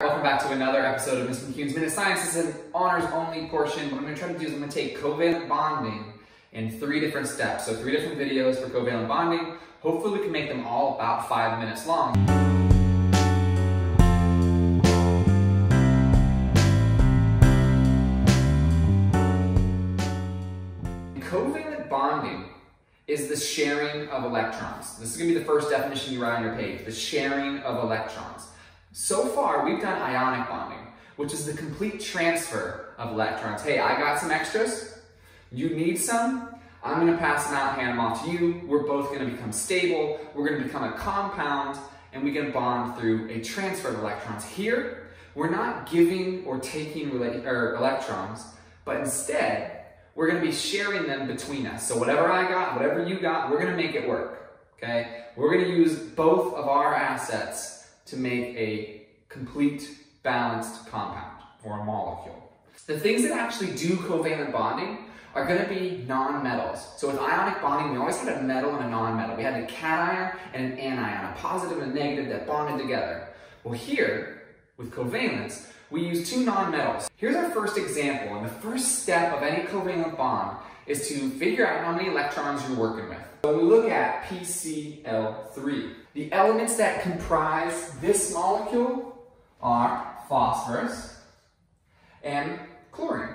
Welcome back to another episode of Mr. McCune's Minute Science. This is an honors-only portion. What I'm going to try to do is I'm going to take covalent bonding in 3 different steps. So 3 different videos for covalent bonding. Hopefully we can make them all about 5 minutes long. Covalent bonding is the sharing of electrons. This is going to be the first definition you write on your page, the sharing of electrons. So far, we've done ionic bonding, which is the complete transfer of electrons. Hey, I got some extras. You need some. I'm going to pass them out, hand them off to you. We're both going to become stable. We're going to become a compound, and we can bond through a transfer of electrons. Here, we're not giving or taking electrons, but instead, we're going to be sharing them between us. So whatever I got, whatever you got, we're going to make it work. Okay? We're going to use both of our assets to make a complete balanced compound or a molecule. The things that actually do covalent bonding are going to be non-metals. So with ionic bonding, we always had a metal and a non-metal. We had a cation and an anion, a positive and a negative that bonded together. Well, here, with covalence, we use 2 non-metals. Here's our first example, and the first step of any covalent bond is to figure out how many electrons you're working with. So we look at PCl3. The elements that comprise this molecule are phosphorus and chlorine.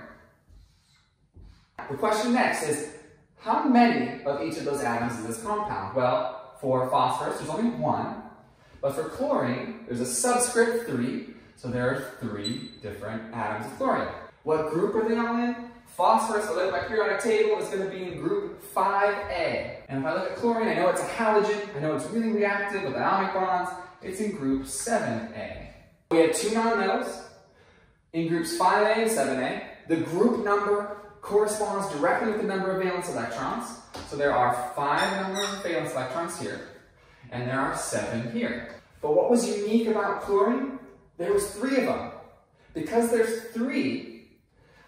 The question next is, how many of each of those atoms is this compound? Well, for phosphorus, there's only 1, but for chlorine, there's a subscript 3, so there are 3 different atoms of chlorine. What group are they all in? Phosphorus, if I look at my periodic table, is going to be in group 5A. And if I look at chlorine, I know it's a halogen, I know it's really reactive with ionic bonds, it's in group 7A. We have 2 nonmetals in groups 5A and 7A. The group number corresponds directly with the number of valence electrons. So there are 5 numbers of valence electrons here, and there are 7 here. But what was unique about chlorine? There was 3 of them. Because there's 3,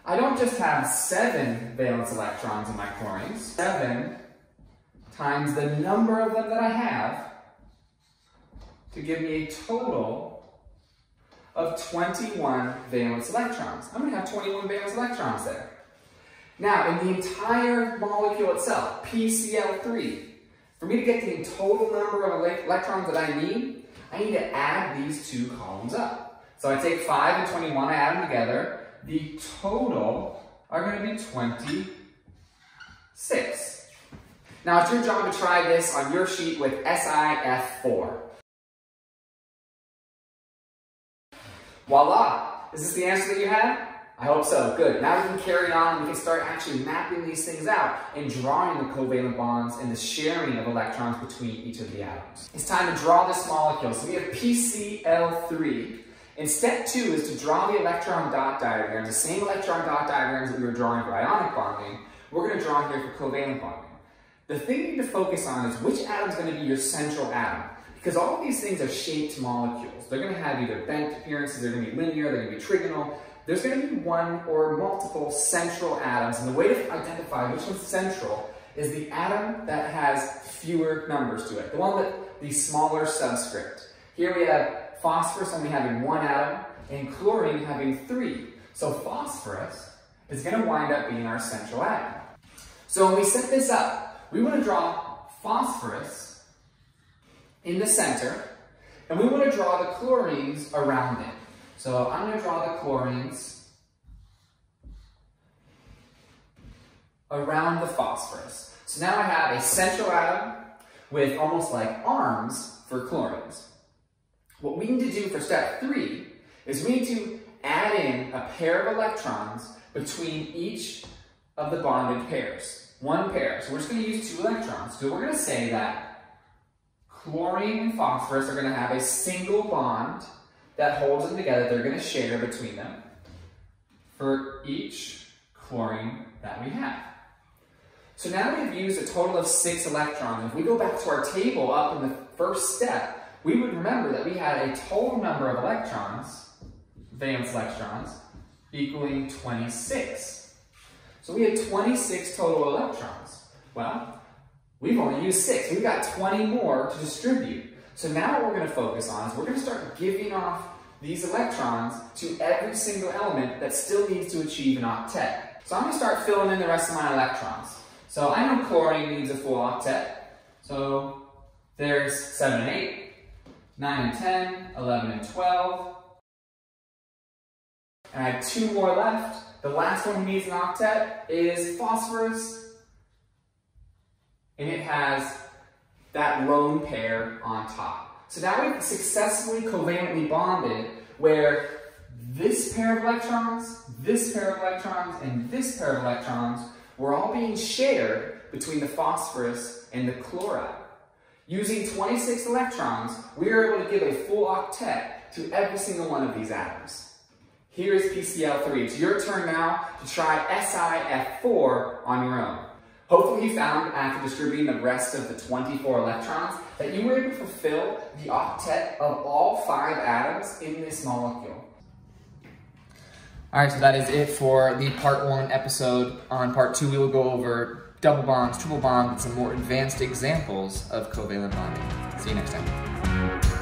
I don't just have 7 valence electrons in my chlorines. 7 times the number of them that I have to give me a total of 21 valence electrons. I'm going to have 21 valence electrons there. Now, in the entire molecule itself, PCl3, for me to get the total number of electrons that I need to add these 2 columns up. So I take 5 and 21, I add them together. The total are going to be 26. Now, it's your job to try this on your sheet with SiF4. Voila! Is this the answer that you had? I hope so. Good. Now we can carry on. We can start actually mapping these things out and drawing the covalent bonds and the sharing of electrons between each of the atoms. It's time to draw this molecule. So we have PCl3. And step 2 is to draw the electron dot diagrams, the same electron dot diagrams that we were drawing for ionic bonding, we're going to draw here for covalent bonding. The thing you need to focus on is which atom is going to be your central atom. Because all of these things are shaped molecules. They're going to have either bent appearances, they're going to be linear, they're going to be trigonal. There's going to be one or multiple central atoms. And the way to identify which one's central is the atom that has fewer numbers to it. The one with the smaller subscript. Here we have phosphorus only having 1 atom, and chlorine having 3. So phosphorus is going to wind up being our central atom. So when we set this up, we want to draw phosphorus in the center, and we want to draw the chlorines around it. So I'm going to draw the chlorines around the phosphorus. So now I have a central atom with almost like arms for chlorines. What we need to do for step 3 is we need to add in a pair of electrons between each of the bonded pairs. 1 pair. So we're just going to use 2 electrons. So we're going to say that chlorine and phosphorus are going to have a single bond that holds them together. They're going to share between them for each chlorine that we have. So now we've used a total of 6 electrons. If we go back to our table up in the first step, we would remember that we had a total number of electrons, valence electrons, equaling 26. So we had 26 total electrons. Well, we've only used 6. We've got 20 more to distribute. So now what we're going to focus on is we're going to start giving off these electrons to every single element that still needs to achieve an octet. So I'm going to start filling in the rest of my electrons. So I know chlorine needs a full octet. So there's 7 and 8, 9 and 10, 11 and 12. And I have 2 more left. The last one who needs an octet is phosphorus. And it has that lone pair on top. So now we've successfully covalently bonded where this pair of electrons, this pair of electrons, and this pair of electrons were all being shared between the phosphorus and the chloride. Using 26 electrons, we are able to give a full octet to every single one of these atoms. Here is PCl3. It's your turn now to try SiF4 on your own. Hopefully you found, after distributing the rest of the 24 electrons, that you were able to fulfill the octet of all 5 atoms in this molecule. Alright, so that is it for the part 1 episode. On part 2, we will go over double bonds, triple bonds, and some more advanced examples of covalent bonding. See you next time.